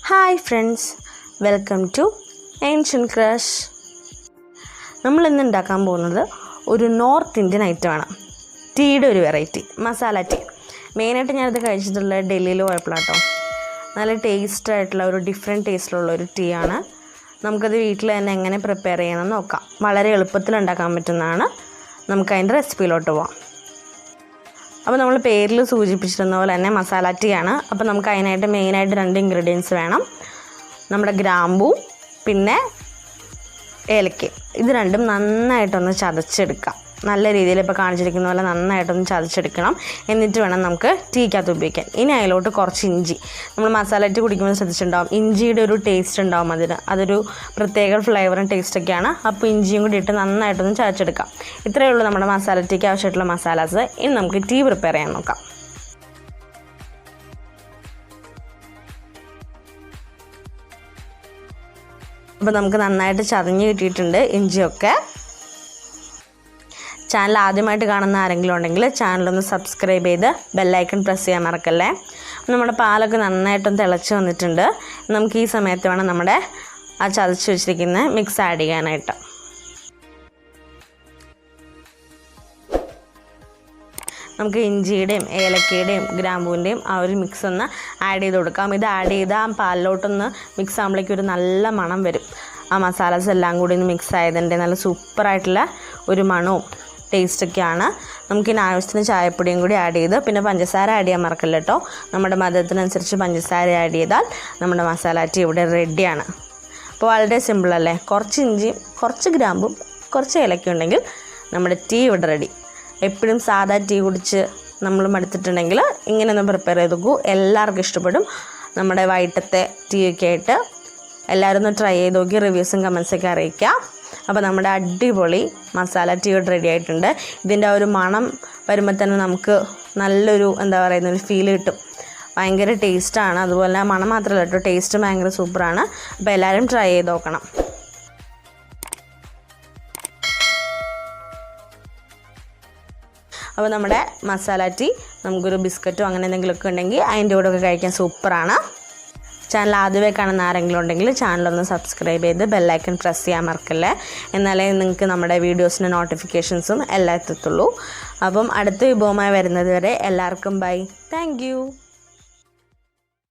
Hi friends, welcome to ancient crush. നമ്മളിന്ന് ഉണ്ടാക്കാൻ പോകുന്നത് ഒരു നോർത്ത് ഇന്ത്യൻ ഐറ്റമാണ്. ടീയുടെ ഒരു വെറൈറ്റി, മസാല ടീ. മെയിനായിട്ട് ഞാനിത് കഴിച്ചിട്ടുള്ളത് ഡൽഹിയിൽ പോയപ്പോഴാട്ടോ. നല്ല ടേസ്റ്റായിട്ടുള്ള ഒരു ഡിഫറെൻറ്റ് ടേസ്റ്റിലുള്ള ഒരു ടീ ആണ്. നമുക്കത് വീട്ടിൽ തന്നെ എങ്ങനെ പ്രിപ്പയർ ചെയ്യണമെന്ന് നോക്കാം. വളരെ എളുപ്പത്തിൽ ഉണ്ടാക്കാൻ പറ്റുന്നതാണ്. നമുക്കതിൻ്റെ റെസിപ്പിയിലോട്ട് പോവാം. അപ്പോൾ നമ്മൾ പേരിൽ സൂചിപ്പിച്ചിരുന്ന പോലെ തന്നെ മസാല ടീ ആണ്. അപ്പോൾ നമുക്ക് അതിനായിട്ട് മെയിനായിട്ട് 2 ഇൻഗ്രീഡിയൻസ് വേണം. നമ്മുടെ ഗ്രാമ്പൂ പിന്നെ ഏലക്ക. ഇത് രണ്ടും നന്നായിട്ടൊന്ന് ചതച്ചെടുക്കാം. നല്ല രീതിയിൽ ഇപ്പോൾ കാണിച്ചിരിക്കുന്ന പോലെ നന്നായിട്ടൊന്ന് ചതച്ചെടുക്കണം. എന്നിട്ട് വേണം നമുക്ക് ടീക്കകത്ത് ഉപയോഗിക്കാൻ. ഇനി അതിലോട്ട് കുറച്ച് ഇഞ്ചി. നമ്മൾ മസാല ടീ കുടിക്കുമ്പോൾ ശ്രദ്ധിച്ചിട്ടുണ്ടാവും, ഇഞ്ചിയുടെ ഒരു ടേസ്റ്റ് ഉണ്ടാവും. അതൊരു പ്രത്യേക ഫ്ലേവറും ടേസ്റ്റൊക്കെയാണ്. അപ്പോൾ ഇഞ്ചിയും കൂടി ഇട്ട് നന്നായിട്ടൊന്ന് ചതച്ചെടുക്കാം. ഇത്രയേ ഉള്ളൂ നമ്മുടെ മസാല ടീക്ക് ആവശ്യമായിട്ടുള്ള മസാലാസ്. ഇനി നമുക്ക് ടീ പ്രിപ്പയർ ചെയ്യാൻ നോക്കാം. അപ്പോൾ നമുക്ക് നന്നായിട്ട് ചതഞ്ഞ് കിട്ടിയിട്ടുണ്ട് ഇഞ്ചിയൊക്കെ. ചാനൽ ആദ്യമായിട്ട് കാണുന്ന ആരെങ്കിലും ഉണ്ടെങ്കിൽ ചാനലൊന്ന് സബ്സ്ക്രൈബ് ചെയ്ത് ബെല്ലൈക്കൺ പ്രസ് ചെയ്യാൻ മറക്കല്ലേ. നമ്മുടെ പാലൊക്കെ നന്നായിട്ടൊന്ന് തിളച്ച് വന്നിട്ടുണ്ട്. നമുക്ക് ഈ സമയത്ത് വേണം നമ്മുടെ ആ ചതച്ച് വെച്ചിരിക്കുന്ന മിക്സ് ആഡ് ചെയ്യാനായിട്ട്. നമുക്ക് ഇഞ്ചിയുടെയും ഏലക്കയുടെയും ഗ്രാമ്പൂവിൻ്റെയും ആ ഒരു മിക്സ് ഒന്ന് ആഡ് ചെയ്ത് കൊടുക്കാം. ഇത് ആഡ് ചെയ്ത് ആ പാലിലോട്ടൊന്ന് മിക്സ് ആകുമ്പോഴേക്കും ഒരു നല്ല മണം വരും. ആ മസാലാസ് എല്ലാം കൂടി ഒന്ന് മിക്സ് ആയതിൻ്റെ നല്ല സൂപ്പറായിട്ടുള്ള ഒരു മണവും ടേസ്റ്റൊക്കെയാണ്. നമുക്കിനി ആവശ്യത്തിന് ചായപ്പൊടിയും കൂടി ആഡ് ചെയ്ത് പിന്നെ പഞ്ചസാര ആഡ് ചെയ്യാൻ മറക്കല്ല കേട്ടോ. നമ്മുടെ മധുരത്തിനനുസരിച്ച് പഞ്ചസാര ആഡ് ചെയ്താൽ നമ്മുടെ മസാല ടീ ഇവിടെ റെഡിയാണ്. അപ്പോൾ വളരെ സിമ്പിളല്ലേ. കുറച്ച് ഇഞ്ചിയും കുറച്ച് ഗ്രാമ്പും കുറച്ച് ഏലക്ക ഉണ്ടെങ്കിൽ നമ്മുടെ ടീ ഇവിടെ റെഡി. എപ്പോഴും സാധാ ടീ കുടിച്ച് നമ്മൾ മടുത്തിട്ടുണ്ടെങ്കിൽ ഇങ്ങനെയൊന്ന് പ്രിപ്പയർ ചെയ്ത് നോക്കൂ. എല്ലാവർക്കും ഇഷ്ടപ്പെടും. നമ്മുടെ വൈകിട്ടത്തെ ടീ ഒക്കെ ആയിട്ട് എല്ലാവരും ഒന്ന് ട്രൈ ചെയ്ത് നോക്കി റിവ്യൂസും കമൻസൊക്കെ അറിയിക്കാം. അപ്പോൾ നമ്മുടെ അടിപൊളി മസാല ടീ ഇവിടെ റെഡി ആയിട്ടുണ്ട്. ഇതിൻ്റെ ഒരു മണം വരുമ്പോൾ തന്നെ നമുക്ക് നല്ലൊരു ഒരു ഫീൽ കിട്ടും. ഭയങ്കര ടേസ്റ്റാണ്. അതുപോലെ മണം മാത്രമല്ല കേട്ടോ, ടേസ്റ്റ് ഭയങ്കര സൂപ്പറാണ്. അപ്പോൾ എല്ലാവരും ട്രൈ ചെയ്ത് നോക്കണം. അപ്പോൾ നമ്മുടെ മസാല ടീ നമുക്കൊരു ബിസ്ക്കറ്റോ അങ്ങനെ എന്തെങ്കിലുമൊക്കെ ഉണ്ടെങ്കിൽ അതിൻ്റെ കൂടെ ഒക്കെ കഴിക്കാൻ സൂപ്പറാണ്. ചാനൽ ആദ്യമേ കാണുന്ന ആരെങ്കിലും ഉണ്ടെങ്കിൽ ചാനലൊന്ന് സബ്സ്ക്രൈബ് ചെയ്ത് ബെല്ലൈക്കൺ പ്രസ് ചെയ്യാൻ മറക്കല്ലേ. എന്നാലേ നിങ്ങൾക്ക് നമ്മുടെ വീഡിയോസിൻ്റെ നോട്ടിഫിക്കേഷൻസും എല്ലാം എത്തത്തുള്ളൂ. അപ്പം അടുത്ത വിഭവമായി വരുന്നത് വരെ എല്ലാവർക്കും ബൈ. Thank you.